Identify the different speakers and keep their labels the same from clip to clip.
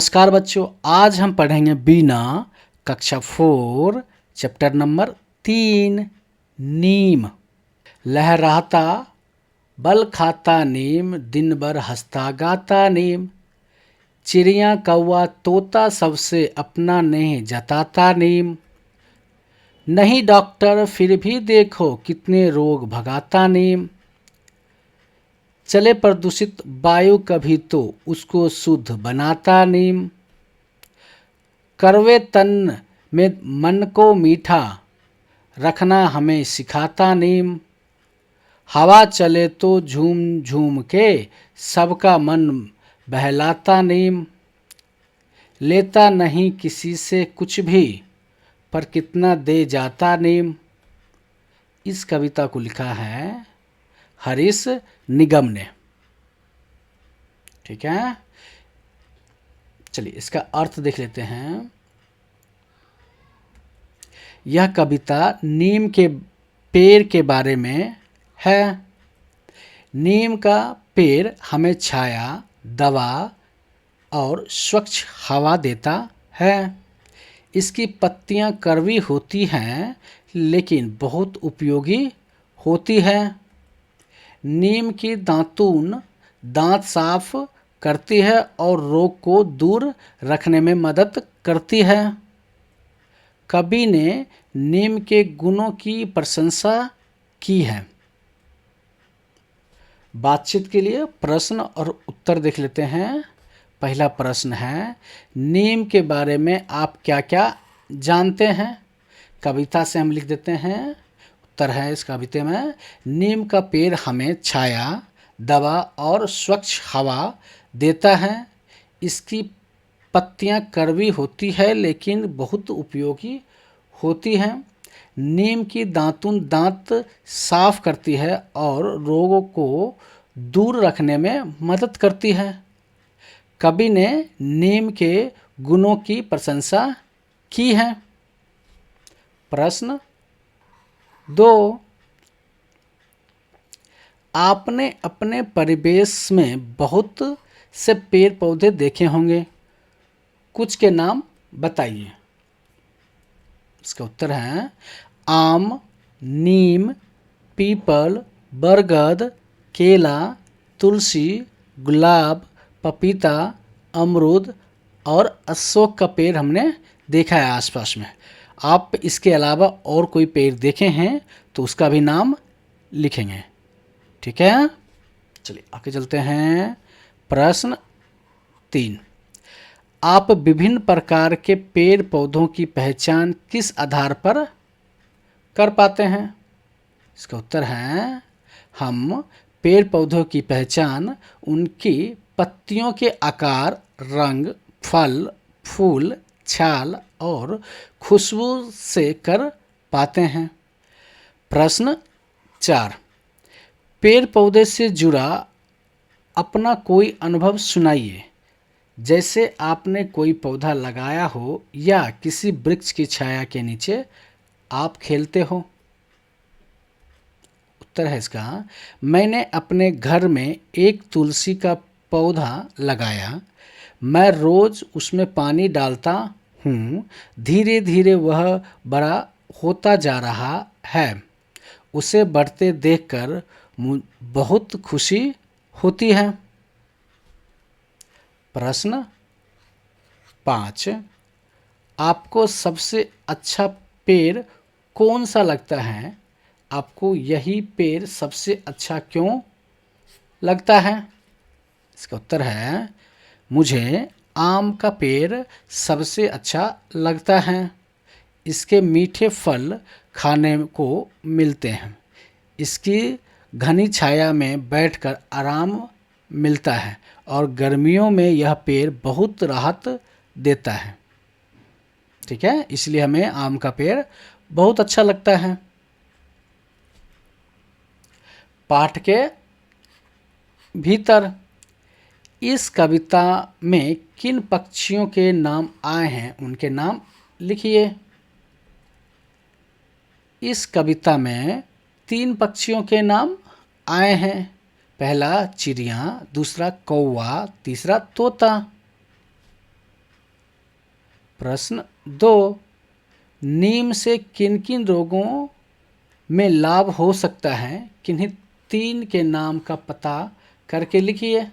Speaker 1: नमस्कार बच्चों, आज हम पढ़ेंगे बीना कक्षा 4 चैप्टर नंबर 3 नीम। लहराता बल खाता नीम, दिन भर हंसता गाता नीम। चिड़िया कौवा तोता सबसे अपना नेह जताता नीम। नहीं डॉक्टर फिर भी देखो कितने रोग भगाता नीम। चले प्रदूषित वायु कभी तो उसको शुद्ध बनाता नीम। कड़वे तन में मन को मीठा रखना हमें सिखाता नीम। हवा चले तो झूम झूम के सबका मन बहलाता नीम। लेता नहीं किसी से कुछ भी पर कितना दे जाता नीम। इस कविता को लिखा है हरीश निगम ने। ठीक है, चलिए इसका अर्थ देख लेते हैं। यह कविता नीम के पेड़ के बारे में है। नीम का पेड़ हमें छाया, दवा और स्वच्छ हवा देता है। इसकी पत्तियां कड़वी होती हैं लेकिन बहुत उपयोगी होती है। नीम की दातून दांत साफ करती है और रोग को दूर रखने में मदद करती है। कवि ने नीम के गुणों की प्रशंसा की है। बातचीत के लिए प्रश्न और उत्तर देख लेते हैं। पहला प्रश्न है, नीम के बारे में आप क्या क्या जानते हैं? कविता से हम लिख देते हैं। उत्तर है इस कविता में, नीम का पेड़ हमें छाया, दवा और स्वच्छ हवा देता है। इसकी पत्तियां कड़वी होती है लेकिन बहुत उपयोगी होती हैं। नीम की दातून दांत साफ करती है और रोगों को दूर रखने में मदद करती है। कवि ने नीम के गुणों की प्रशंसा की है। प्रश्न 2, आपने अपने परिवेश में बहुत से पेड़ पौधे देखे होंगे, कुछ के नाम बताइए। इसका उत्तर है आम, नीम, पीपल, बरगद, केला, तुलसी, गुलाब, पपीता, अमरूद और अशोक का पेड़ हमने देखा है आसपास में। आप इसके अलावा और कोई पेड़ देखे हैं तो उसका भी नाम लिखेंगे। ठीक है, चलिए आगे चलते हैं। प्रश्न 3, आप विभिन्न प्रकार के पेड़ पौधों की पहचान किस आधार पर कर पाते हैं? इसका उत्तर है, हम पेड़ पौधों की पहचान उनकी पत्तियों के आकार, रंग, फल, फूल, छाल और खुशबू से कर पाते हैं। प्रश्न 4, पेड़ पौधे से जुड़ा अपना कोई अनुभव सुनाइए, जैसे आपने कोई पौधा लगाया हो या किसी वृक्ष की छाया के नीचे आप खेलते हो। उत्तर है इसका, मैंने अपने घर में एक तुलसी का पौधा लगाया। मैं रोज उसमें पानी डालता हूँ। धीरे धीरे वह बड़ा होता जा रहा है। उसे बढ़ते देखकर बहुत खुशी होती है। प्रश्न 5, आपको सबसे अच्छा पेड़ कौन सा लगता है? आपको यही पेड़ सबसे अच्छा क्यों लगता है? इसका उत्तर है, मुझे आम का पेड़ सबसे अच्छा लगता है। इसके मीठे फल खाने को मिलते हैं। इसकी घनी छाया में बैठकर आराम मिलता है और गर्मियों में यह पेड़ बहुत राहत देता है। ठीक है, इसलिए हमें आम का पेड़ बहुत अच्छा लगता है। पाठ के भीतर इस कविता में किन पक्षियों के नाम आए हैं उनके नाम लिखिए। इस कविता में 3 पक्षियों के नाम आए हैं। पहला चिड़िया, दूसरा कौवा, तीसरा तोता। प्रश्न 2, नीम से किन किन रोगों में लाभ हो सकता है, किन्हीं 3 के नाम का पता करके लिखिए।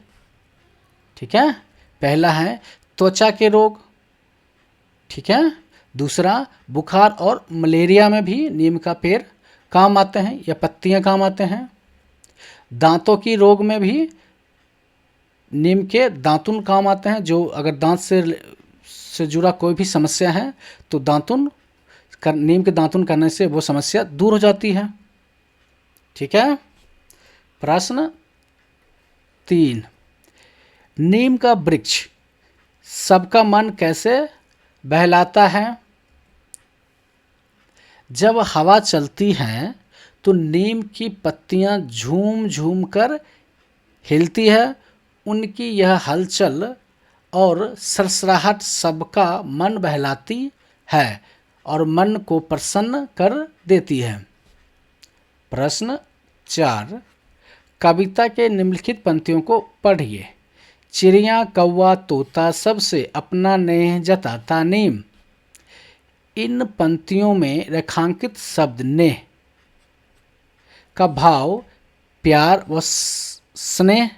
Speaker 1: ठीक है, पहला है त्वचा के रोग, ठीक है। दूसरा, बुखार और मलेरिया में भी नीम का पेड़ काम आते हैं या पत्तियां काम आते हैं। दांतों की रोग में भी नीम के दातुन काम आते हैं, जो अगर दांत से जुड़ा कोई भी समस्या है तो नीम के दातुन करने से वो समस्या दूर हो जाती है। ठीक है। प्रश्न 3, नीम का वृक्ष सबका मन कैसे बहलाता है? जब हवा चलती है तो नीम की पत्तियां झूम झूम कर हिलती है। उनकी यह हलचल और सरसराहट सबका मन बहलाती है और मन को प्रसन्न कर देती है। प्रश्न 4, कविता के निम्नलिखित पंक्तियों को पढ़िए। चिड़िया कौवा तोता सबसे अपना नेह जताता नीम। इन पंक्तियों में रेखांकित शब्द नेह का भाव प्यार व स्नेह।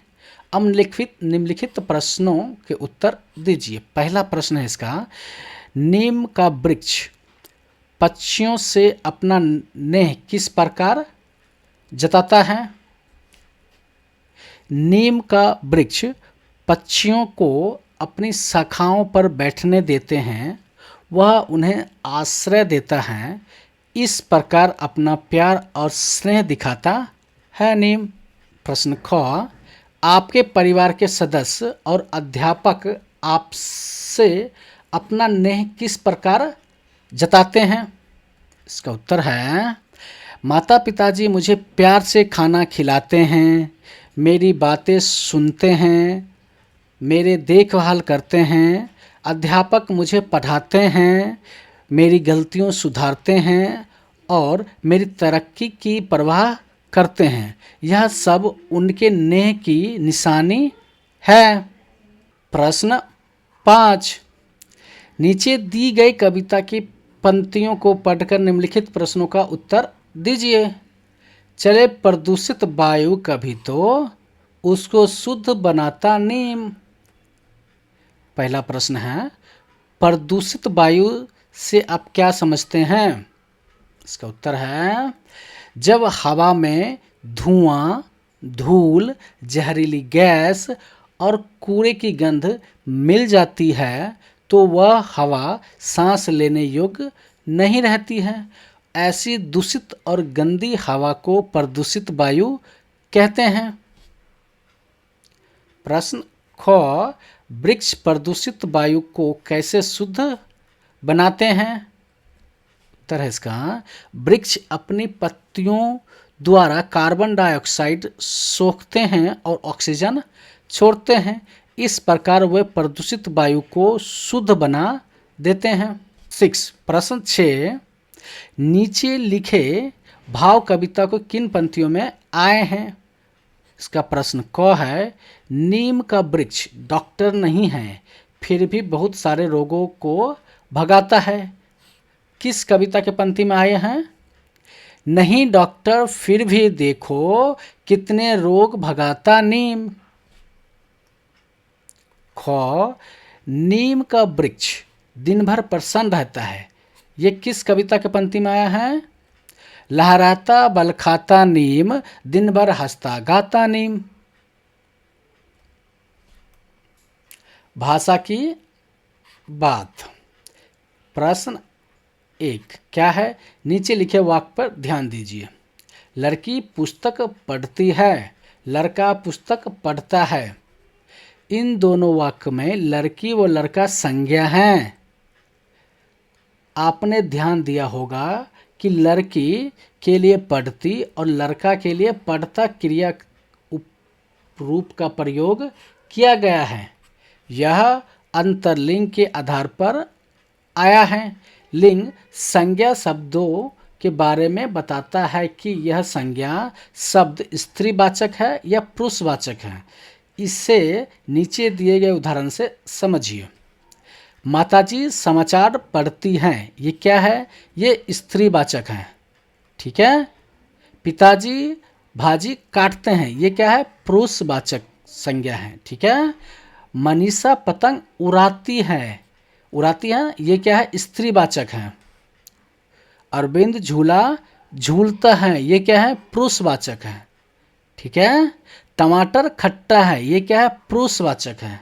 Speaker 1: अब निम्नलिखित प्रश्नों के उत्तर दीजिए। पहला प्रश्न है इसका, नीम का वृक्ष पक्षियों से अपना नेह किस प्रकार जताता है? नीम का वृक्ष पक्षियों को अपनी शाखाओं पर बैठने देते हैं, वह उन्हें आश्रय देता है, इस प्रकार अपना प्यार और स्नेह दिखाता है नीम। प्रश्न ख, आपके परिवार के सदस्य और अध्यापक आपसे अपना नेह किस प्रकार जताते हैं? इसका उत्तर है, माता पिताजी मुझे प्यार से खाना खिलाते हैं, मेरी बातें सुनते हैं, मेरे देखभाल करते हैं। अध्यापक मुझे पढ़ाते हैं, मेरी गलतियों सुधारते हैं और मेरी तरक्की की परवाह करते हैं। यह सब उनके नेह की निशानी है। प्रश्न 5, नीचे दी गई कविता की पंक्तियों को पढ़कर निम्नलिखित प्रश्नों का उत्तर दीजिए। चले प्रदूषित वायु कभी तो उसको शुद्ध बनाता नीम। पहला प्रश्न है, प्रदूषित वायु से आप क्या समझते हैं? इसका उत्तर है, जब हवा में धुआं, धूल, जहरीली गैस और कूड़े की गंध मिल जाती है तो वह हवा सांस लेने योग्य नहीं रहती है। ऐसी दूषित और गंदी हवा को प्रदूषित वायु कहते हैं। प्रश्न ख, वृक्ष प्रदूषित वायु को कैसे शुद्ध बनाते हैं? उत्तर है इसका, वृक्ष अपनी पत्तियों द्वारा कार्बन डाइऑक्साइड सोखते हैं और ऑक्सीजन छोड़ते हैं। इस प्रकार वे प्रदूषित वायु को शुद्ध बना देते हैं। 6, प्रश्न 6, नीचे लिखे भाव कविता को किन पंक्तियों में आए हैं? इसका प्रश्न क है, नीम का वृक्ष डॉक्टर नहीं है, फिर भी बहुत सारे रोगों को भगाता है। किस कविता के पंक्ति में आए हैं? नहीं डॉक्टर फिर भी देखो कितने रोग भगाता नीम। ख, नीम का वृक्ष दिन भर प्रसन्न रहता है। ये किस कविता के पंक्ति में आया है? लहराता बल खाता नीम, दिन भर हंसता गाता नीम। भाषा की बात। प्रश्न 1 क्या है? नीचे लिखे वाक्य पर ध्यान दीजिए। लड़की पुस्तक पढ़ती है, लड़का पुस्तक पढ़ता है। इन दोनों वाक्य में लड़की व लड़का संज्ञा हैं। आपने ध्यान दिया होगा कि लड़की के लिए पढ़ती और लड़का के लिए पढ़ता क्रिया रूप का प्रयोग किया गया है। यह अंतरलिंग के आधार पर आया है। लिंग संज्ञा शब्दों के बारे में बताता है कि यह संज्ञा शब्द स्त्रीवाचक है या पुरुषवाचक है। इसे नीचे दिए गए उदाहरण से समझिए। माताजी समाचार पढ़ती हैं, ये क्या है? ये स्त्रीवाचक है। ठीक है। पिताजी भाजी काटते हैं, ये क्या है? पुरुषवाचक संज्ञा है। ठीक है। मनीषा पतंग उड़ाती है, ये क्या है? स्त्रीवाचक है। अरविंद झूला झूलता है, ये क्या है? पुरुषवाचक है। ठीक है। टमाटर खट्टा है, ये क्या है? पुरुषवाचक है।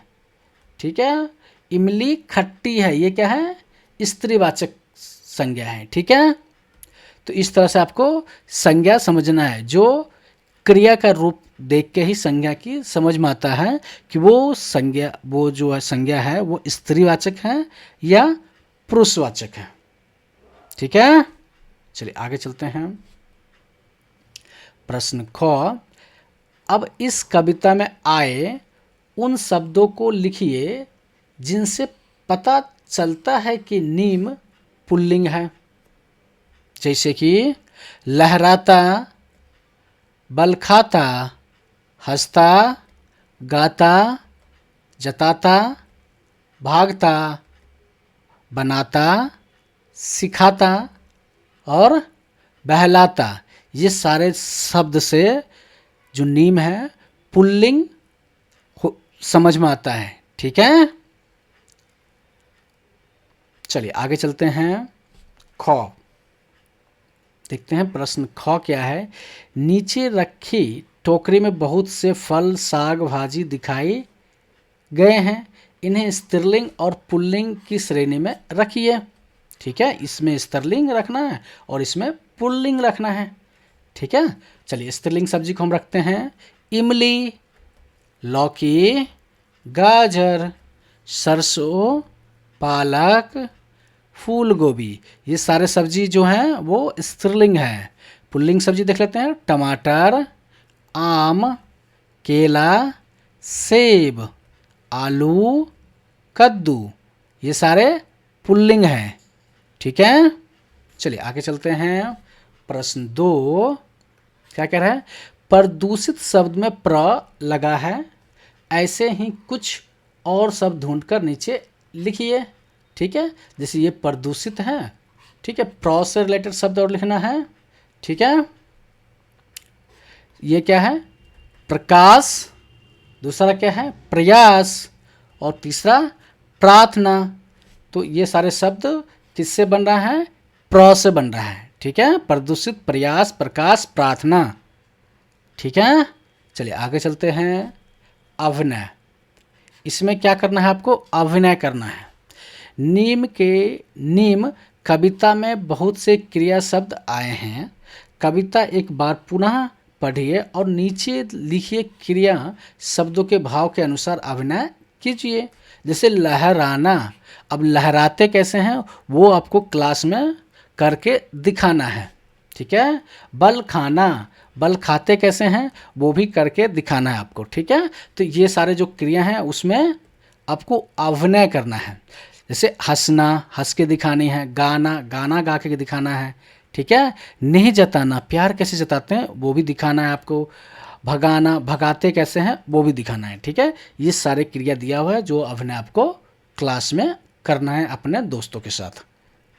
Speaker 1: ठीक है। इमली खट्टी है, ये क्या है? स्त्रीवाचक संज्ञा है। ठीक है। तो इस तरह से आपको संज्ञा समझना है, जो क्रिया का रूप देख के ही संज्ञा की समझ में आता है कि वो जो है संज्ञा है वो स्त्रीवाचक है या पुरुषवाचक है। ठीक है। चलिए आगे चलते हैं। प्रश्न ख, अब इस कविता में आए उन शब्दों को लिखिए जिनसे पता चलता है कि नीम पुल्लिंग है। जैसे कि लहराता, बल खाता, हंसता, गाता, जताता, भागता, बनाता, सिखाता और बहलाता, ये सारे शब्द से जो नीम है पुल्लिंग समझ में आता है। ठीक है। चलिए आगे चलते हैं। ख देखते हैं प्रश्न ख क्या है। नीचे रखी टोकरी में बहुत से फल, साग, भाजी दिखाई गए हैं, इन्हें स्त्रीलिंग और पुल्लिंग की श्रेणी में रखिए। ठीक है। इसमें स्त्रीलिंग रखना है और इसमें पुल्लिंग रखना है। ठीक है। चलिए स्त्रीलिंग सब्जी को हम रखते हैं इमली, लौकी, गाजर, सरसों, पालक, फूल गोभी, ये सारे सब्जी जो हैं वो स्त्रीलिंग है। पुल्लिंग सब्जी देख लेते हैं। टमाटर, आम, केला, सेब, आलू, कद्दू, ये सारे पुल्लिंग हैं। ठीक है। चलिए आगे चलते हैं। प्रश्न 2 क्या कह रहा है? प्रदूषित शब्द में प्र लगा है, ऐसे ही कुछ और शब्द ढूंढकर नीचे लिखिए। ठीक है। जैसे ये प्रदूषित है, ठीक है, प्र से रिलेटेड शब्द और लिखना है। ठीक है। ये क्या है? प्रकाश, दूसरा क्या है? प्रयास, और तीसरा प्रार्थना। तो ये सारे शब्द किससे बन रहा है? प्र से बन रहा है। ठीक है। प्रदूषित, प्रयास, प्रकाश, प्रार्थना। ठीक है। चलिए आगे चलते हैं। अभिनय, इसमें क्या करना है आपको? अभिनय करना है। नीम कविता में बहुत से क्रिया शब्द आए हैं। कविता एक बार पुनः पढ़िए और नीचे लिखिए क्रिया शब्दों के भाव के अनुसार अभिनय कीजिए। जैसे लहराना, अब लहराते कैसे हैं वो आपको क्लास में करके दिखाना है। ठीक है। बल खाना, बल खाते कैसे हैं वो भी करके दिखाना है आपको। ठीक है। तो ये सारे जो क्रिया हैं उसमें आपको अभिनय करना है। जैसे हंसना, हंस के दिखानी है। गाना, गाना गा के दिखाना है। ठीक है। नहीं जताना, प्यार कैसे जताते हैं वो भी दिखाना है आपको। भगाना, भगाते कैसे हैं वो भी दिखाना है। ठीक है। ये सारे क्रिया दिया हुआ है जो अभिनय आपको क्लास में करना है अपने दोस्तों के साथ।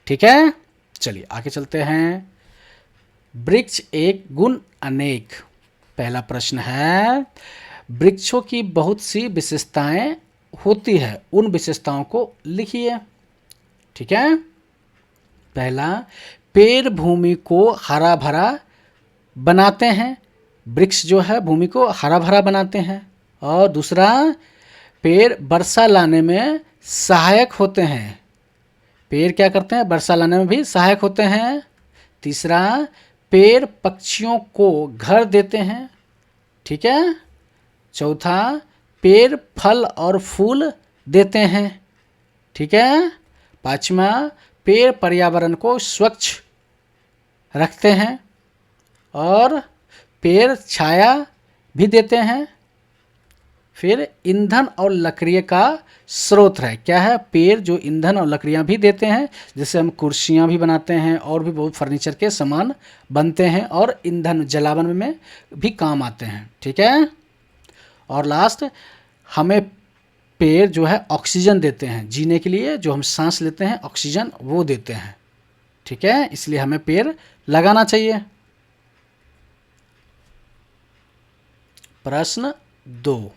Speaker 1: ठीक है। चलिए आगे चलते हैं। वृक्ष एक गुण अनेक, पहला प्रश्न है वृक्षों की बहुत सी विशेषताएं होती है, उन विशेषताओं को लिखिए। ठीक है। पहला, पेड़ भूमि को हरा भरा बनाते हैं। वृक्ष जो है भूमि को हरा भरा बनाते हैं। और दूसरा, पेड़ वर्षा लाने में सहायक होते हैं। पेड़ क्या करते हैं? वर्षा लाने में भी सहायक होते हैं। तीसरा, पेड़ पक्षियों को घर देते हैं। ठीक है। चौथा, पेड़ फल और फूल देते हैं। ठीक है। पांचवा, पेड़ पर्यावरण को स्वच्छ रखते हैं और पेड़ छाया भी देते हैं। फिर ईंधन और लकड़ी का स्रोत है। क्या है? पेड़ जो ईंधन और लकड़ियाँ भी देते हैं, जिससे हम कुर्सियाँ भी बनाते हैं और भी बहुत फर्नीचर के सामान बनते हैं और ईंधन जलावन में भी काम आते हैं। ठीक है। और लास्ट, हमें पेड़ जो है ऑक्सीजन देते हैं, जीने के लिए जो हम सांस लेते हैं ऑक्सीजन वो देते हैं। ठीक है, इसलिए हमें पेड़ लगाना चाहिए। प्रश्न 2,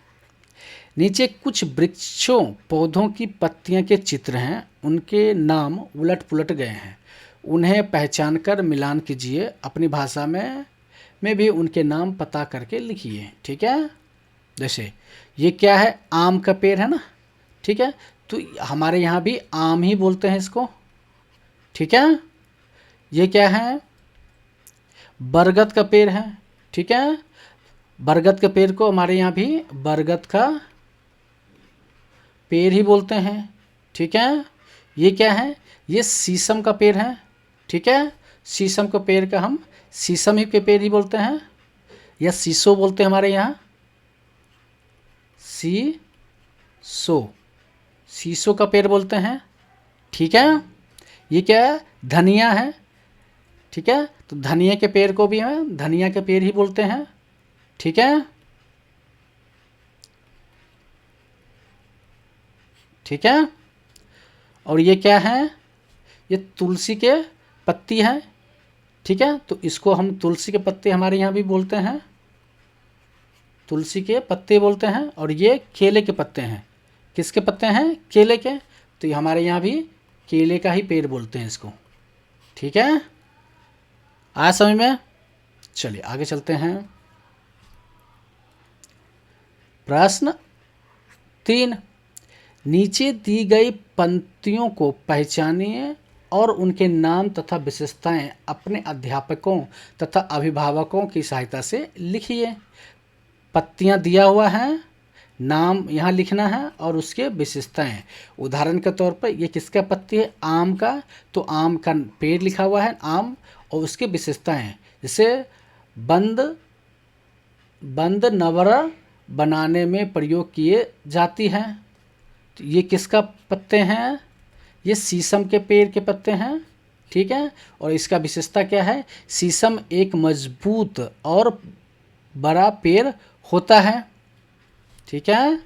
Speaker 1: नीचे कुछ वृक्षों पौधों की पत्तियां के चित्र हैं, उनके नाम उलट पुलट गए हैं, उन्हें पहचान कर मिलान कीजिए, अपनी भाषा में भी उनके नाम पता करके लिखिए। ठीक है, जैसे ये क्या है, आम का पेड़ है ना, ठीक है, तो हमारे यहाँ भी आम ही बोलते हैं इसको। ठीक है, ये क्या है, बरगद का पेड़ है। ठीक है, बरगद के पेड़ को हमारे यहाँ भी बरगद का पेड़ ही बोलते हैं। ठीक है, ये क्या है, ये शीशम का पेड़ है। ठीक है, शीशम के पेड़ का हम शीशम ही के पेड़ ही बोलते हैं, या शीशो बोलते हैं हमारे यहाँ, शीशो का पेड़ बोलते हैं। ठीक है, ये क्या है, धनिया है। ठीक है, तो धनिया के पेड़ को भी हम धनिया के पेड़ ही बोलते हैं। ठीक है, ठीक है, और ये क्या है, ये तुलसी के पत्ती है। ठीक है, तो इसको हम तुलसी के पत्ते हमारे यहाँ भी बोलते हैं, तुलसी के पत्ते बोलते हैं। और ये केले के पत्ते हैं, किसके पत्ते हैं, केले के, तो ये हमारे यहाँ भी केले का ही पेड़ बोलते हैं इसको। ठीक है, आया समझ में? चलिए आगे चलते हैं। प्रश्न 3, नीचे दी गई पंक्तियों को पहचानिए और उनके नाम तथा विशेषताएं अपने अध्यापकों तथा अभिभावकों की सहायता से लिखिए। पत्तियां दिया हुआ है, नाम यहाँ लिखना है और उसके विशेषताएं। उदाहरण के तौर पर ये किसका पत्ती है, आम का, तो आम का पेड़ लिखा हुआ है आम, और उसके विशेषताएं जैसे बंद नवरा बनाने में प्रयोग किए जाती हैं। तो ये किसका पत्ते हैं, ये शीशम के पेड़ के पत्ते हैं। ठीक है, और इसका विशेषता क्या है, शीशम एक मजबूत और बड़ा पेड़ होता है। ठीक है,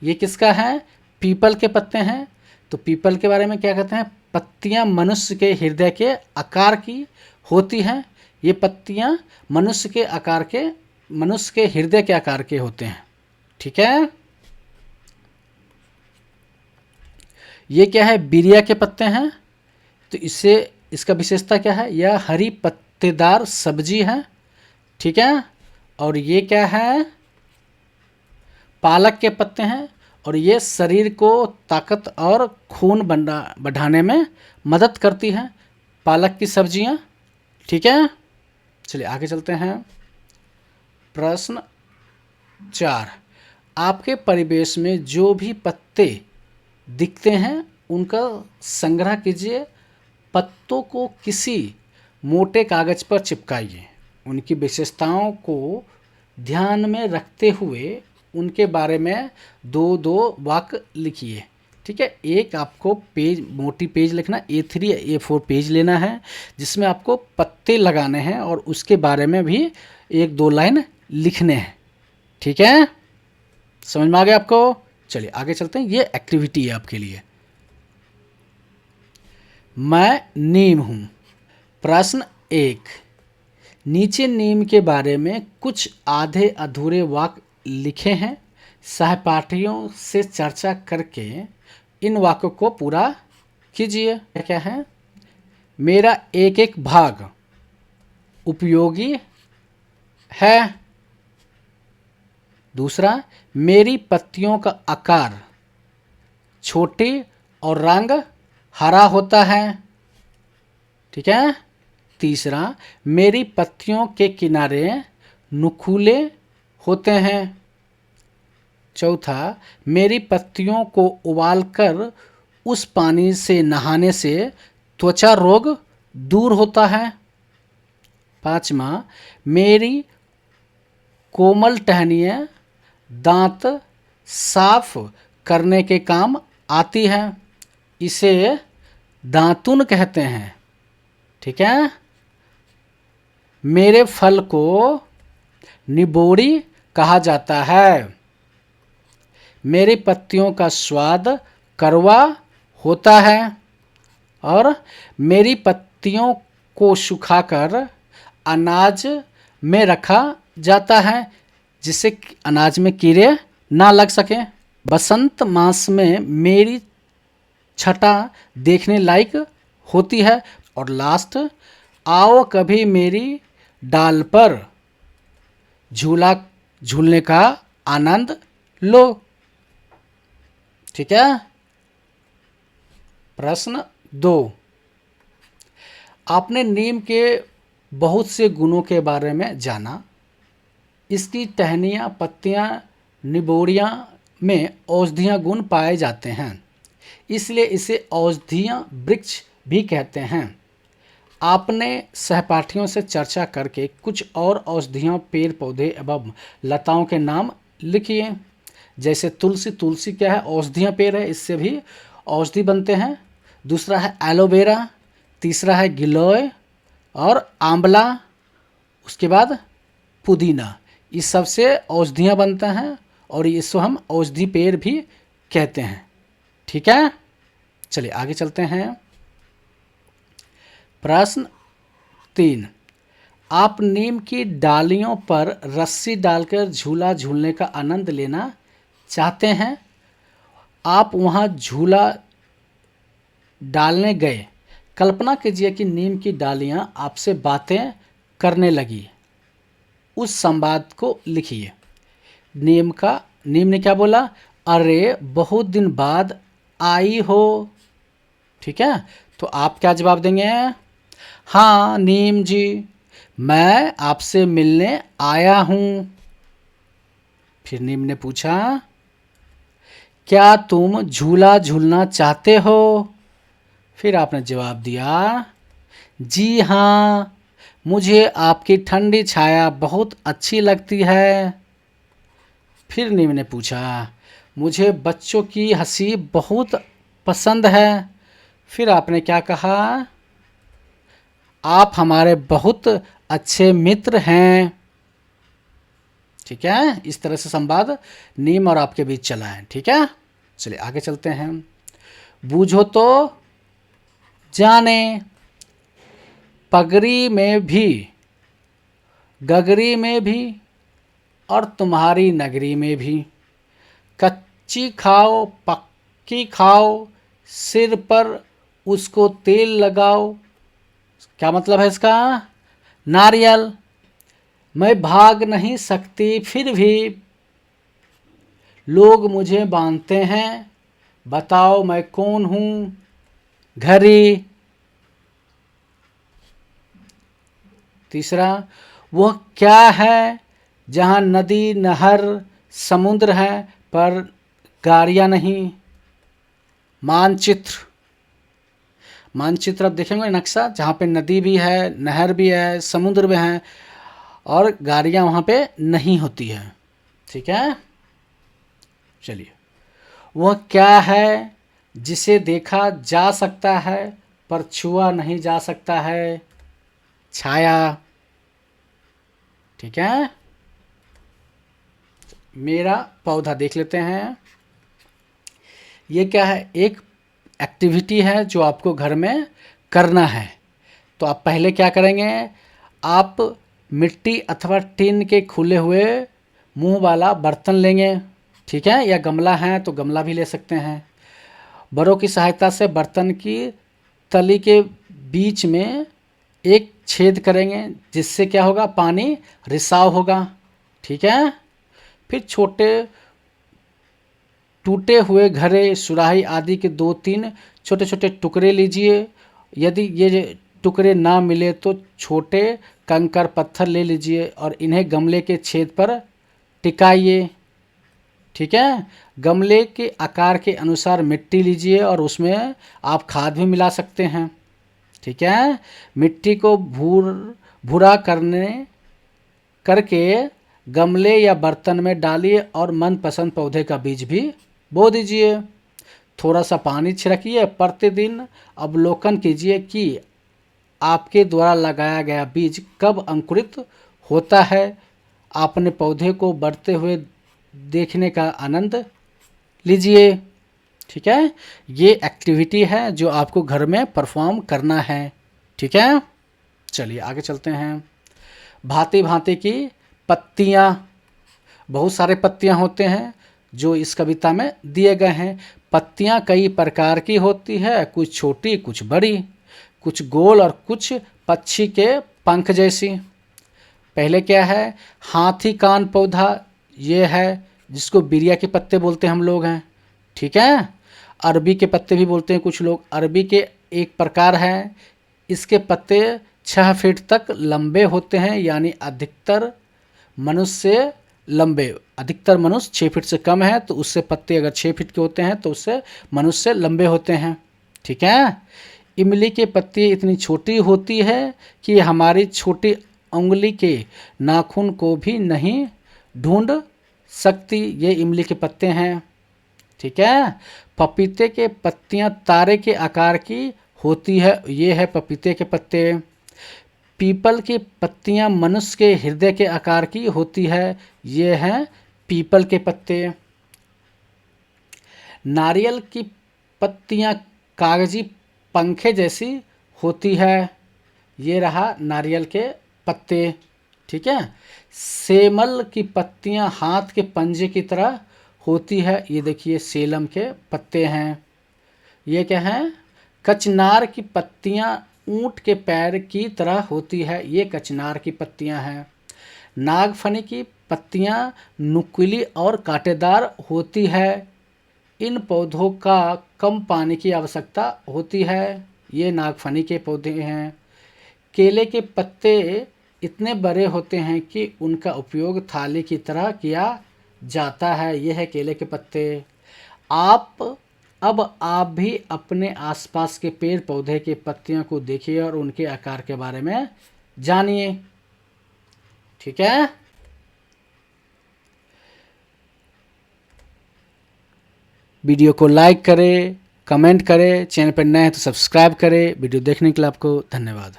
Speaker 1: ये किसका है, पीपल के पत्ते हैं। तो पीपल के बारे में क्या कहते हैं, पत्तियां मनुष्य के हृदय के आकार की होती हैं। ये पत्तियां मनुष्य के हृदय के आकार के होते हैं। ठीक है, ये क्या है, बिरिया के पत्ते हैं। तो इसका विशेषता क्या है, यह हरी पत्तेदार सब्जी है। ठीक है, और ये क्या है, पालक के पत्ते हैं, और ये शरीर को ताकत और खून बढ़ाने में मदद करती हैं, पालक की सब्जियां। ठीक है, चलिए आगे चलते हैं। प्रश्न 4, आपके परिवेश में जो भी पत्ते दिखते हैं उनका संग्रह कीजिए, पत्तों को किसी मोटे कागज पर चिपकाइए, उनकी विशेषताओं को ध्यान में रखते हुए उनके बारे में 2-2 वाक्य लिखिए। ठीक है, एक आपको मोटी पेज लिखना, A3 या A4 पेज लेना है जिसमें आपको पत्ते लगाने हैं और उसके बारे में भी 1-2 लाइन लिखने हैं। ठीक है, समझ में आ गया आपको? चलिए आगे चलते हैं, ये एक्टिविटी है आपके लिए। मैं नीम हूँ। प्रश्न 1, नीचे नीम के बारे में कुछ आधे अधूरे वाक्य लिखे हैं, सहपाठियों से चर्चा करके इन वाक्यों को पूरा कीजिए। क्या है, मेरा एक एक भाग उपयोगी है। दूसरा, मेरी पत्तियों का आकार छोटी और रंग हरा होता है। ठीक है, तीसरा, मेरी पत्तियों के किनारे नुकीले होते हैं। चौथा, मेरी पत्तियों को उबालकर उस पानी से नहाने से त्वचा रोग दूर होता है। पांचवा, मेरी कोमल टहनियाँ दांत साफ करने के काम आती है, इसे दातुन कहते हैं। ठीक है, मेरे फल को निबोड़ी कहा जाता है। मेरी पत्तियों का स्वाद कड़वा होता है और मेरी पत्तियों को सुखाकर अनाज में रखा जाता है जिससे कि अनाज में कीड़े ना लग सकें। बसंत मास में मेरी छटा देखने लायक होती है। और लास्ट, आओ कभी मेरी डाल पर झूला झूलने का आनंद लो। ठीक है। प्रश्न 2, आपने नीम के बहुत से गुणों के बारे में जाना। इसकी टहनियाँ, पत्तियाँ, निबोड़ियाँ में औषधीय गुण पाए जाते हैं, इसलिए इसे औषधीय वृक्ष भी कहते हैं। आपने सहपाठियों से चर्चा करके कुछ और औषधीय पेड़ पौधे एवं लताओं के नाम लिखिए। जैसे तुलसी, तुलसी क्या है? औषधीय पेड़ है, इससे भी औषधि बनते हैं। दूसरा है एलोवेरा, तीसरा है गिलोय और आंवला, उसके बाद पुदीना। इस सब से औषधियाँ बनते हैं और इसको हम औषधि पेड़ भी कहते हैं। ठीक है, चलिए आगे चलते हैं। प्रश्न 3, आप नीम की डालियों पर रस्सी डालकर झूला झूलने का आनंद लेना चाहते हैं। आप वहां झूला डालने गए। कल्पना कीजिए कि नीम की डालियां आपसे बातें करने लगी। उस संवाद को लिखिए। नीम ने क्या बोला? अरे बहुत दिन बाद आई हो। ठीक है, तो आप क्या जवाब देंगे? हाँ नीम जी, मैं आपसे मिलने आया हूँ। फिर नीम ने पूछा, क्या तुम झूला झूलना चाहते हो? फिर आपने जवाब दिया, जी हाँ, मुझे आपकी ठंडी छाया बहुत अच्छी लगती है। फिर नीम ने पूछा, मुझे बच्चों की हंसी बहुत पसंद है। फिर आपने क्या कहा? आप हमारे बहुत अच्छे मित्र हैं। ठीक है, इस तरह से संवाद नीम और आपके बीच चला है। ठीक है, चलिए आगे चलते हैं। बूझो तो जाने, पगड़ी में भी, गगरी में भी और तुम्हारी नगरी में भी, कच्ची खाओ पक्की खाओ, सिर पर उसको तेल लगाओ। क्या मतलब है इसका? नारियल। मैं भाग नहीं सकती फिर भी लोग मुझे बांधते हैं, बताओ मैं कौन हूँ? घड़ी। तीसरा, वह क्या है जहाँ नदी नहर समुद्र है पर गाड़ियाँ नहीं? मानचित्र। मानचित्र आप देखेंगे नक्शा, जहाँ पे नदी भी है, नहर भी है, समुद्र भी है और गाड़ियाँ वहाँ पे नहीं होती है। ठीक है, चलिए। वह क्या है जिसे देखा जा सकता है पर छुआ नहीं जा सकता है? छाया। ठीक है, मेरा पौधा देख लेते हैं। ये क्या है? एक एक्टिविटी है जो आपको घर में करना है। तो आप पहले क्या करेंगे? आप मिट्टी अथवा टिन के खुले हुए मुंह वाला बर्तन लेंगे। ठीक है, या गमला है तो गमला भी ले सकते हैं। बड़ों की सहायता से बर्तन की तली के बीच में एक छेद करेंगे जिससे क्या होगा? पानी रिसाव होगा। ठीक है, फिर छोटे टूटे हुए घड़े, सुराही आदि के 2-3 छोटे छोटे टुकड़े लीजिए। यदि ये टुकड़े ना मिले तो छोटे कंकर पत्थर ले लीजिए और इन्हें गमले के छेद पर टिकाइए। ठीक है, गमले के आकार के अनुसार मिट्टी लीजिए और उसमें आप खाद भी मिला सकते हैं। ठीक है, मिट्टी को भूरा करके गमले या बर्तन में डालिए और मनपसंद पौधे का बीज भी बो दीजिए। थोड़ा सा पानी छिड़किए। प्रतिदिन अवलोकन कीजिए कि आपके द्वारा लगाया गया बीज कब अंकुरित होता है। आपने पौधे को बढ़ते हुए देखने का आनंद लीजिए। ठीक है, ये एक्टिविटी है जो आपको घर में परफॉर्म करना है। ठीक है, चलिए आगे चलते हैं। भांति भांति की पत्तियाँ, बहुत सारे पत्तियाँ होते हैं जो इस कविता में दिए गए हैं। पत्तियाँ कई प्रकार की होती है, कुछ छोटी कुछ बड़ी, कुछ गोल और कुछ पक्षी के पंख जैसी। पहले क्या है, हाथी कान पौधा, ये है जिसको बिरिया के पत्ते बोलते हैं हम लोग हैं। ठीक है, अरबी के पत्ते भी बोलते हैं कुछ लोग। अरबी के एक प्रकार है, इसके पत्ते 6 फीट तक लंबे होते हैं, यानी अधिकतर मनुष्य लंबे, अधिकतर मनुष्य 6 फीट से कम है तो उससे पत्ते अगर 6 फीट के होते हैं तो उससे मनुष्य लंबे होते हैं। ठीक है, इमली के पत्ती इतनी छोटी होती है कि हमारी छोटी उंगली के नाखून को भी नहीं ढूंढ सकती, ये इमली के पत्ते हैं। ठीक है, पपीते के पत्तियां तारे के आकार की होती है, ये है पपीते के पत्ते। पीपल की पत्तियां मनुष्य के हृदय के आकार की होती है, ये हैं पीपल के पत्ते। नारियल की पत्तियां कागजी पंखे जैसी होती है, ये रहा नारियल के पत्ते। ठीक है, सेमल की पत्तियां हाथ के पंजे की तरह होती है, ये देखिए सेलम के पत्ते हैं। ये क्या है, कचनार की पत्तियां ऊंट के पैर की तरह होती है, ये कचनार की पत्तियां हैं। नागफनी की पत्तियां नुकीली और कांटेदार होती है, इन पौधों का कम पानी की आवश्यकता होती है, ये नागफनी के पौधे हैं। केले के पत्ते इतने बड़े होते हैं कि उनका उपयोग थाली की तरह किया जाता है, यह है केले के पत्ते। अब आप भी अपने आसपास के पेड़ पौधे के पत्तियों को देखिए और उनके आकार के बारे में जानिए। ठीक है, वीडियो को लाइक करें, कमेंट करें, चैनल पर नए हैं तो सब्सक्राइब करें। वीडियो देखने के लिए आपको धन्यवाद।